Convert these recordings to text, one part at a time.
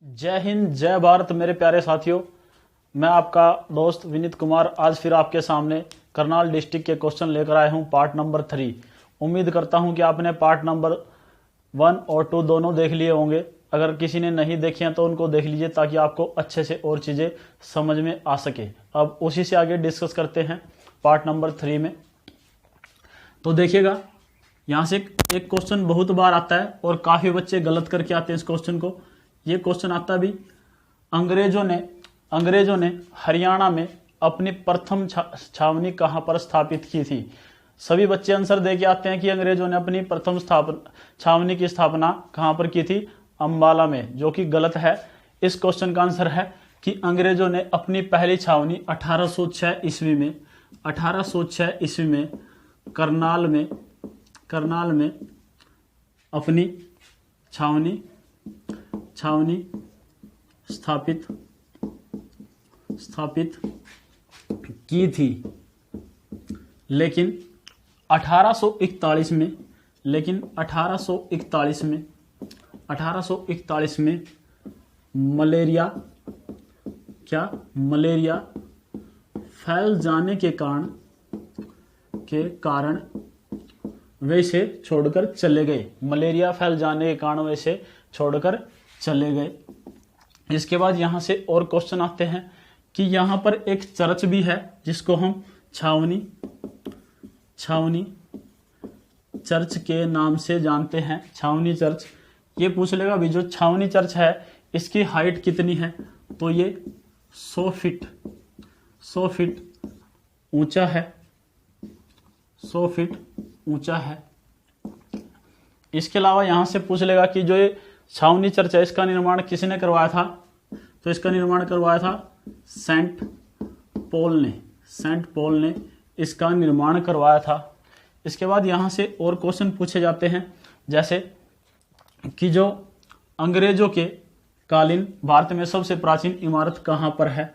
जय हिंद, जय भारत मेरे प्यारे साथियों। मैं आपका दोस्त विनीत कुमार आज फिर आपके सामने करनाल डिस्ट्रिक्ट के क्वेश्चन लेकर आया हूं, पार्ट नंबर 3। उम्मीद करता हूं कि आपने पार्ट नंबर 1 और 2 दोनों देख लिए होंगे। अगर किसी ने नहीं देखे हैं तो उनको देख लीजिए ताकि आपको अच्छे से और चीज़ें समझ में आ सके। अब उसी से आगे डिस्कस करते हैं पार्ट नंबर 3 में। तो देखिएगा, यहाँ से एक क्वेश्चन बहुत बार आता है और काफ़ी बच्चे गलत करके आते हैं इस क्वेश्चन को। ये क्वेश्चन आता भी, अंग्रेजों ने हरियाणा में अपनी प्रथम छावनी कहाँ पर स्थापित की थी। सभी बच्चे आंसर दे के आते हैं कि अंग्रेजों ने अपनी प्रथम छावनी की स्थापना कहाँ पर की थी, अंबाला में, जो कि गलत है। इस क्वेश्चन का आंसर है कि अंग्रेजों ने अपनी पहली छावनी 1806 ईस्वी में करनाल में अपनी छावनी स्थापित की थी। लेकिन 1841 में मलेरिया फैल जाने के कारण वे इसे छोड़कर चले गए। मलेरिया फैल जाने के कारण वे इसे छोड़कर चले गए। इसके बाद यहाँ से और क्वेश्चन आते हैं कि यहाँ पर एक चर्च भी है जिसको हम छावनी चर्च के नाम से जानते हैं, छावनी चर्च। ये पूछ लेगा भी जो छावनी चर्च है इसकी हाइट कितनी है, तो ये 100 फीट ऊंचा है, 100 फीट ऊंचा है। इसके अलावा यहाँ से पूछ लेगा कि जो ये छावनी चर्च है इसका निर्माण किसने करवाया था, तो इसका निर्माण करवाया था सेंट पॉल ने इसका निर्माण करवाया था। इसके बाद यहाँ से और क्वेश्चन पूछे जाते हैं, जैसे कि जो अंग्रेजों के कालीन भारत में सबसे प्राचीन इमारत कहाँ पर है,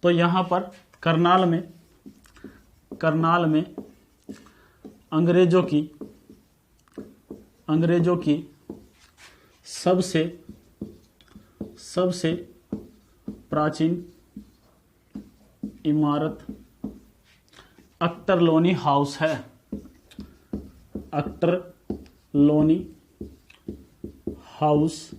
तो यहाँ पर करनाल में अंग्रेजों की सबसे प्राचीन इमारत अक्टर-लोनी हाउस है। अक्टर-लोनी हाउस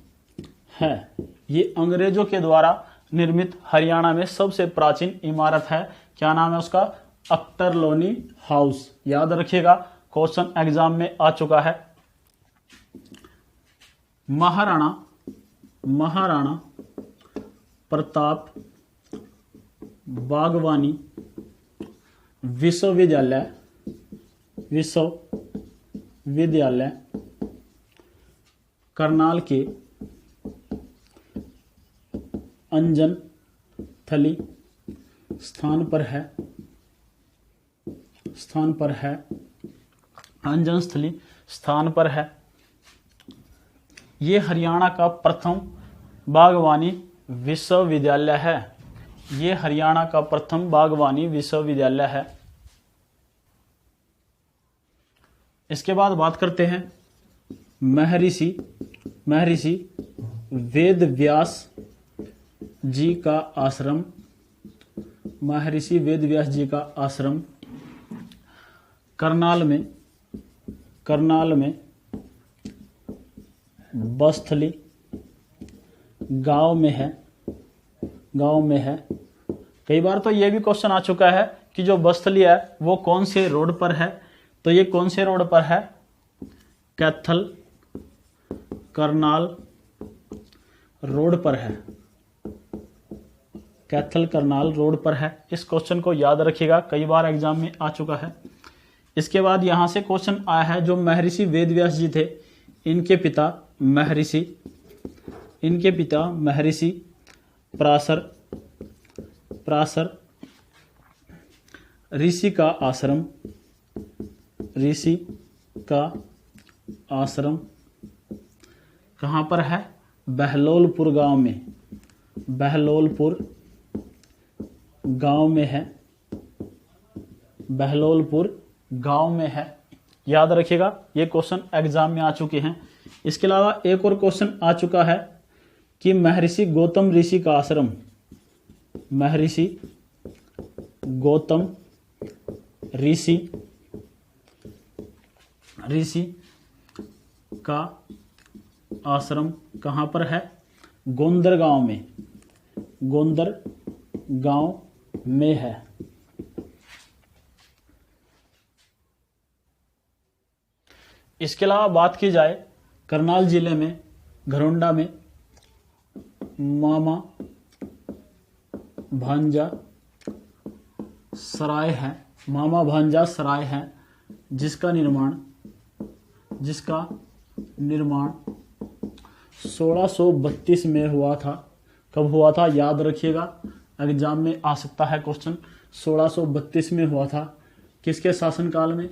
है। ये अंग्रेजों के द्वारा निर्मित हरियाणा में सबसे प्राचीन इमारत है। क्या नाम है उसका? अक्टर-लोनी हाउस। याद रखिएगा, क्वेश्चन एग्जाम में आ चुका है। महाराणा प्रताप बागवानी विश्वविद्यालय करनाल के अंजन थली स्थान पर है। ये हरियाणा का प्रथम बागवानी विश्वविद्यालय है। इसके बाद बात करते हैं महर्षि वेद व्यास जी का आश्रम करनाल में बस्थली गांव में है। कई बार तो ये भी क्वेश्चन आ चुका है कि जो बस्थली है वो कौन से रोड पर है, तो ये कौन से रोड पर है? कैथल करनाल रोड पर है। इस क्वेश्चन को याद रखिएगा, कई बार एग्जाम में आ चुका है। इसके बाद यहाँ से क्वेश्चन आया है, जो महर्षि वेदव्यास जी थे, इनके पिता महर्षि पराशर ऋषि का आश्रम कहाँ पर है? बहलोलपुर गांव में है। याद रखिएगा, ये क्वेश्चन एग्जाम में आ चुके हैं। इसके अलावा एक और क्वेश्चन आ चुका है कि महर्षि गौतम ऋषि का आश्रम, महर्षि गौतम ऋषि का आश्रम कहाँ पर है? गोंदर गांव में, गोंदर गांव में है। इसके अलावा बात की जाए करनाल जिले में घरोंडा में मामा भांजा सराय है, मामा भांजा सराय है, जिसका निर्माण 1632 में हुआ था। कब हुआ था? याद रखिएगा, एग्जाम में आ सकता है क्वेश्चन। 1632 में हुआ था। किसके शासनकाल में?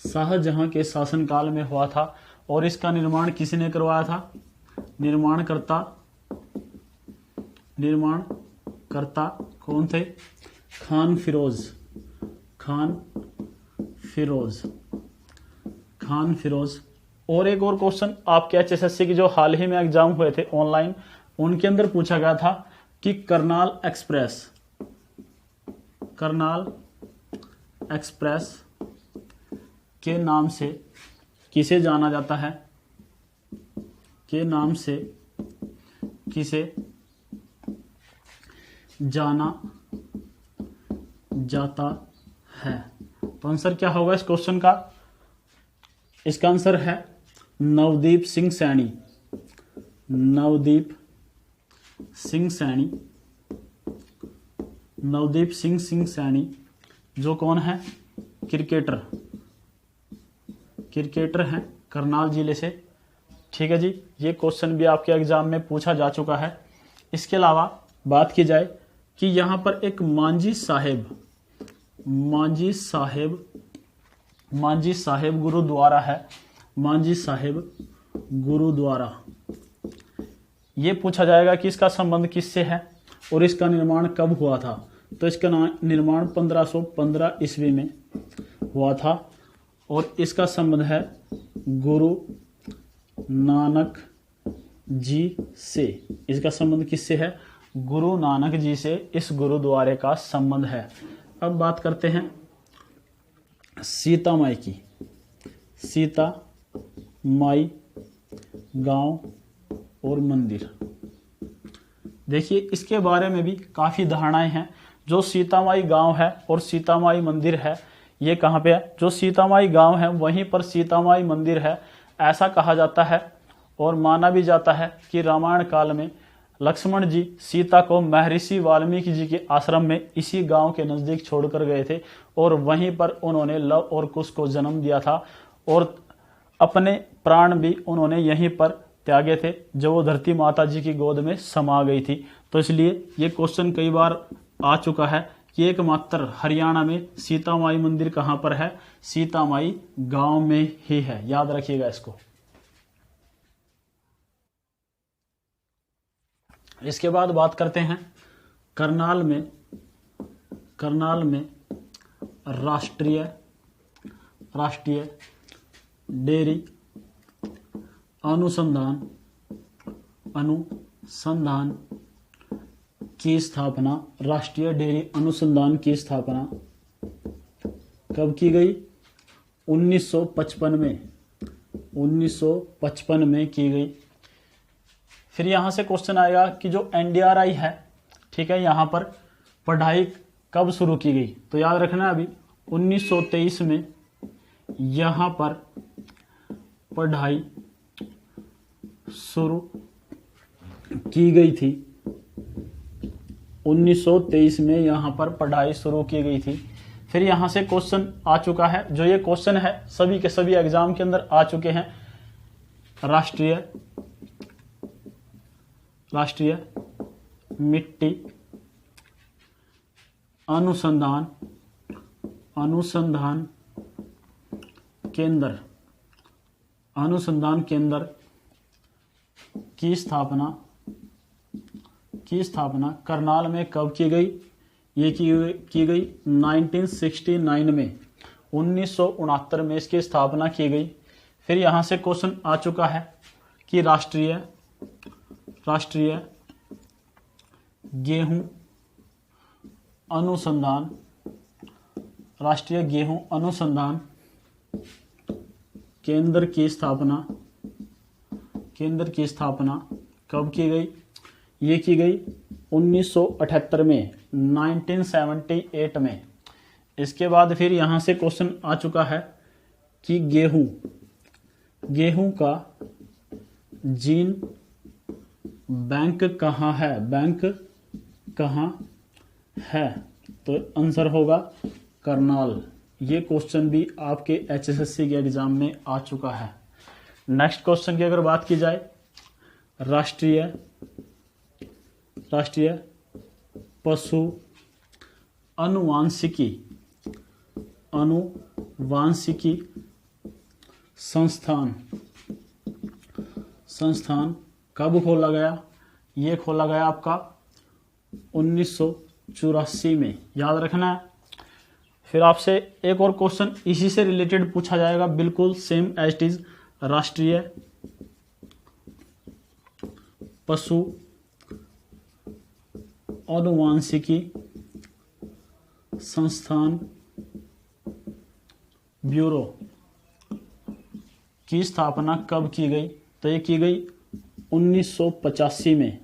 शाहजहां के शासनकाल में हुआ था। और इसका निर्माण किसने करवाया था? निर्माणकर्ता कौन थे? खान फिरोज। और एक और क्वेश्चन आपके एचएसएससी की जो हाल ही में एग्जाम हुए थे ऑनलाइन, उनके अंदर पूछा गया था कि करनाल एक्सप्रेस के नाम से किसे जाना जाता है? के नाम से किसे जाना जाता है? तो आंसर क्या होगा इस क्वेश्चन का? इसका आंसर है नवदीप सिंह सैनी, जो कौन है? क्रिकेटर हैं करनाल जिले से। ठीक है जी, ये क्वेश्चन भी आपके एग्जाम में पूछा जा चुका है। इसके अलावा बात की जाए कि यहाँ पर एक मांझी साहेब गुरुद्वारा है, मांझी साहेब गुरुद्वारा। ये पूछा जाएगा कि इसका संबंध किससे है और इसका निर्माण कब हुआ था? तो इसका निर्माण 1515 ईस्वी में हुआ था और इसका संबंध है गुरु नानक जी से। इसका संबंध किससे है? गुरु नानक जी से इस गुरुद्वारे का संबंध है। अब बात करते हैं सीता माई की। सीता माई गांव और मंदिर। देखिए, इसके बारे में भी काफ़ी धारणाएं हैं। जो सीता माई गांव है और सीता माई मंदिर है, ये कहाँ पे है? जो सीता माई गांव है वहीं पर सीता माई मंदिर है, ऐसा कहा जाता है। और माना भी जाता है कि रामायण काल में लक्ष्मण जी सीता को महर्षि वाल्मीकि जी के आश्रम में इसी गांव के नज़दीक छोड़कर गए थे और वहीं पर उन्होंने लव और कुश को जन्म दिया था और अपने प्राण भी उन्होंने यहीं पर त्यागे थे, जो वो धरती माता जी की गोद में समा गई थी। तो इसलिए ये क्वेश्चन कई बार आ चुका है कि एकमात्र हरियाणा में सीता माई मंदिर कहाँ पर है? सीता माई गांव में ही है, याद रखिएगा इसको। इसके बाद बात करते हैं करनाल में राष्ट्रीय डेयरी अनुसंधान की स्थापना, राष्ट्रीय डेयरी अनुसंधान की स्थापना कब की गई? 1955 में की गई। फिर यहाँ से क्वेश्चन आएगा कि जो एनडीआरआई है, ठीक है, यहाँ पर पढ़ाई कब शुरू की गई? तो याद रखना अभी 1923 में यहाँ पर पढ़ाई शुरू की गई थी। 1923 में यहाँ पर पढ़ाई शुरू की गई थी। फिर यहाँ से क्वेश्चन आ चुका है, जो ये क्वेश्चन है सभी के सभी एग्जाम के अंदर आ चुके हैं। राष्ट्रीय मिट्टी अनुसंधान केंद्र की स्थापना करनाल में कब की गई? ये की गई 1969 में, 1969 में इसकी स्थापना की गई। फिर यहाँ से क्वेश्चन आ चुका है कि राष्ट्रीय गेहूं अनुसंधान केंद्र की स्थापना कब की गई? ये की गई 1978 में, 1978 में। इसके बाद फिर यहां से क्वेश्चन आ चुका है कि गेहूं का जीन बैंक कहाँ है? तो आंसर होगा करनाल। ये क्वेश्चन भी आपके एचएसएससी के एग्जाम में आ चुका है। नेक्स्ट क्वेश्चन की अगर बात की जाए, राष्ट्रीय पशु अनुवांशिकी संस्थान कब खोला गया? ये खोला गया आपका 1984 में, याद रखना है। फिर आपसे एक और क्वेश्चन इसी से रिलेटेड पूछा जाएगा, बिल्कुल सेम एज इट इज। राष्ट्रीय पशु अनुवांशिकी संस्थान ब्यूरो की स्थापना कब की गई? तो ये की गई 1985 में।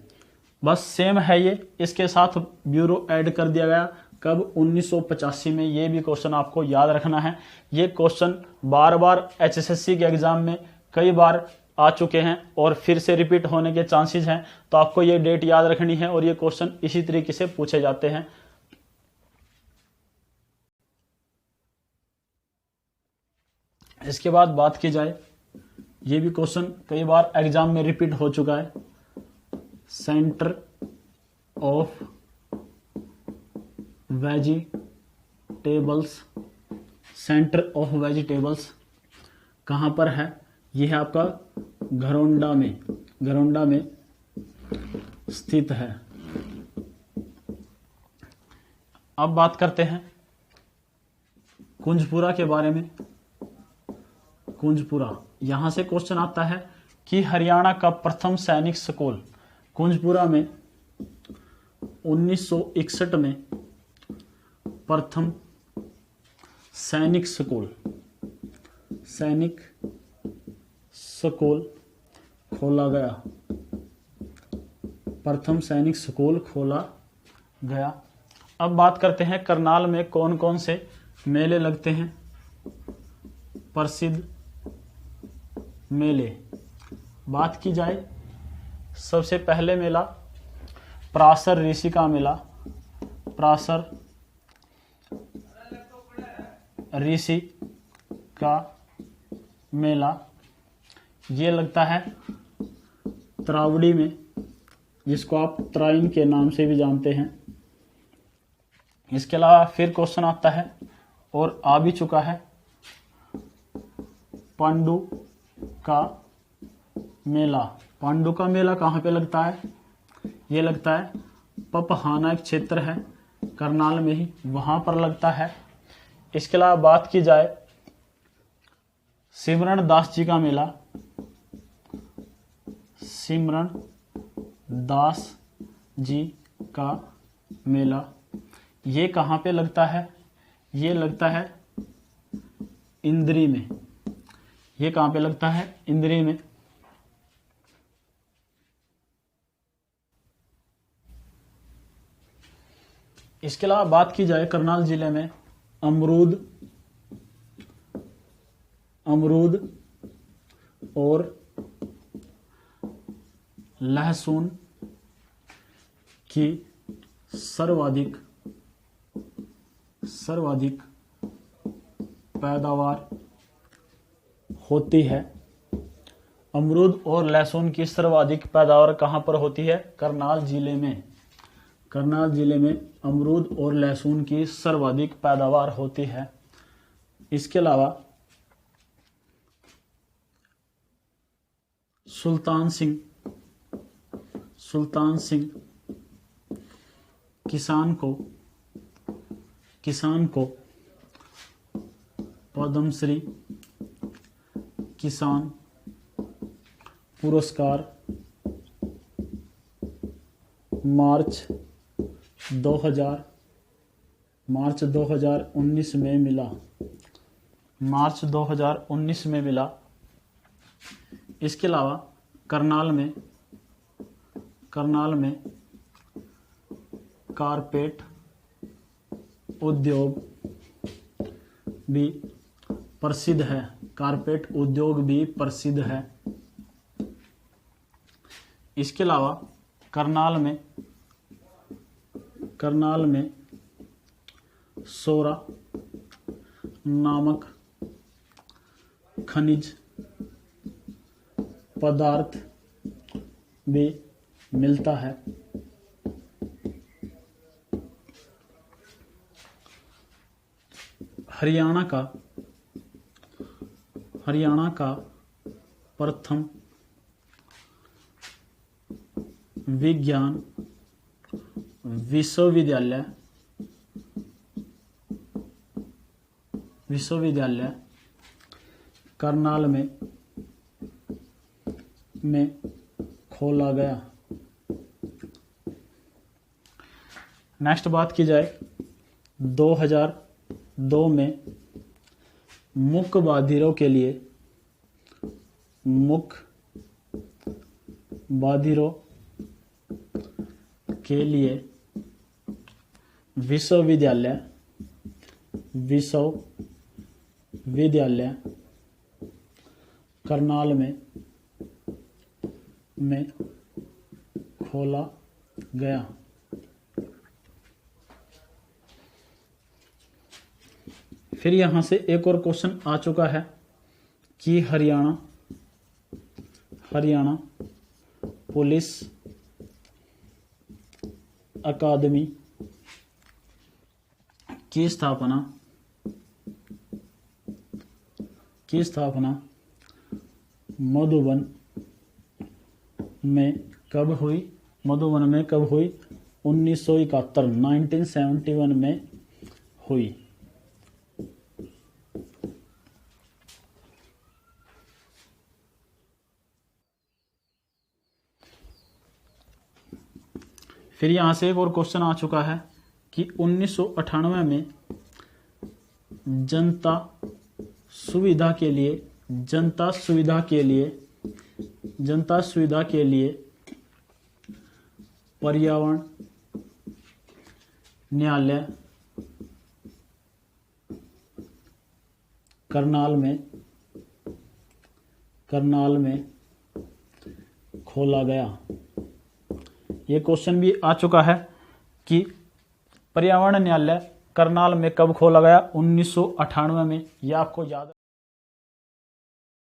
बस सेम है ये, इसके साथ ब्यूरो ऐड कर दिया गया। कब? 1985 में। ये भी क्वेश्चन आपको याद रखना है। ये क्वेश्चन बार बार एचएसएससी के एग्जाम में कई बार आ चुके हैं और फिर से रिपीट होने के चांसेस हैं, तो आपको ये डेट याद रखनी है और ये क्वेश्चन इसी तरीके से पूछे जाते हैं। इसके बाद बात की जाए, ये भी क्वेश्चन कई बार एग्जाम में रिपीट हो चुका है। सेंटर ऑफ वेजिटेबल्स कहाँ पर है? यह है आपका घरौंडा में स्थित है। अब बात करते हैं कुंजपुरा के बारे में। कुंजपुरा, यहां से क्वेश्चन आता है कि हरियाणा का प्रथम सैनिक स्कूल कुंजपुरा में 1961 में प्रथम सैनिक स्कूल खोला गया। प्रथम सैनिक स्कूल खोला गया। अब बात करते हैं करनाल में कौन कौन से मेले लगते हैं। प्रसिद्ध मेले बात की जाए, सबसे पहले मेला पराशर ऋषि का मेला। पराशर ऋषि का मेला ये लगता है त्रावड़ी में, जिसको आप त्राइन के नाम से भी जानते हैं। इसके अलावा फिर क्वेश्चन आता है और आ भी चुका है, पांडु का मेला। पांडु का मेला कहाँ पे लगता है? ये लगता है पपहाना, एक क्षेत्र है करनाल में ही, वहां पर लगता है। इसके अलावा बात की जाए सिमरन दास जी का मेला। सिमरन दास जी का मेला ये कहाँ पे लगता है? ये लगता है इंद्री में। ये कहाँ पे लगता है? इंद्री में। इसके अलावा बात की जाए करनाल जिले में अमरूद और लहसुन की सर्वाधिक पैदावार होती है। अमरूद और लहसुन की सर्वाधिक पैदावार कहाँ पर होती है? करनाल जिले में। करनाल जिले में अमरूद और लहसुन की सर्वाधिक पैदावार होती है। इसके अलावा सुल्तान सिंह किसान को पद्मश्री किसान पुरस्कार मार्च 2019 में मिला। मार्च 2019 में मिला। इसके अलावा करनाल में कारपेट उद्योग भी प्रसिद्ध है। कारपेट उद्योग भी प्रसिद्ध है। इसके अलावा करनाल में सोरा नामक खनिज पदार्थ भी मिलता है। हरियाणा का प्रथम विज्ञान विश्वविद्यालय करनाल में खोला गया। नेक्स्ट बात की जाए 2002 में मूक बधिरों के लिए विश्वविद्यालय करनाल में खोला गया। फिर यहां से एक और क्वेश्चन आ चुका है कि हरियाणा पुलिस अकादमी की स्थापना मधुबन में कब हुई? 1971 में हुई। फिर यहां से एक और क्वेश्चन आ चुका है कि 1998 में जनता सुविधा के लिए पर्यावरण न्यायालय करनाल में खोला गया। ये क्वेश्चन भी आ चुका है कि पर्यावरण न्यायालय करनाल में कब खोला गया? 1998 में। यह आपको याद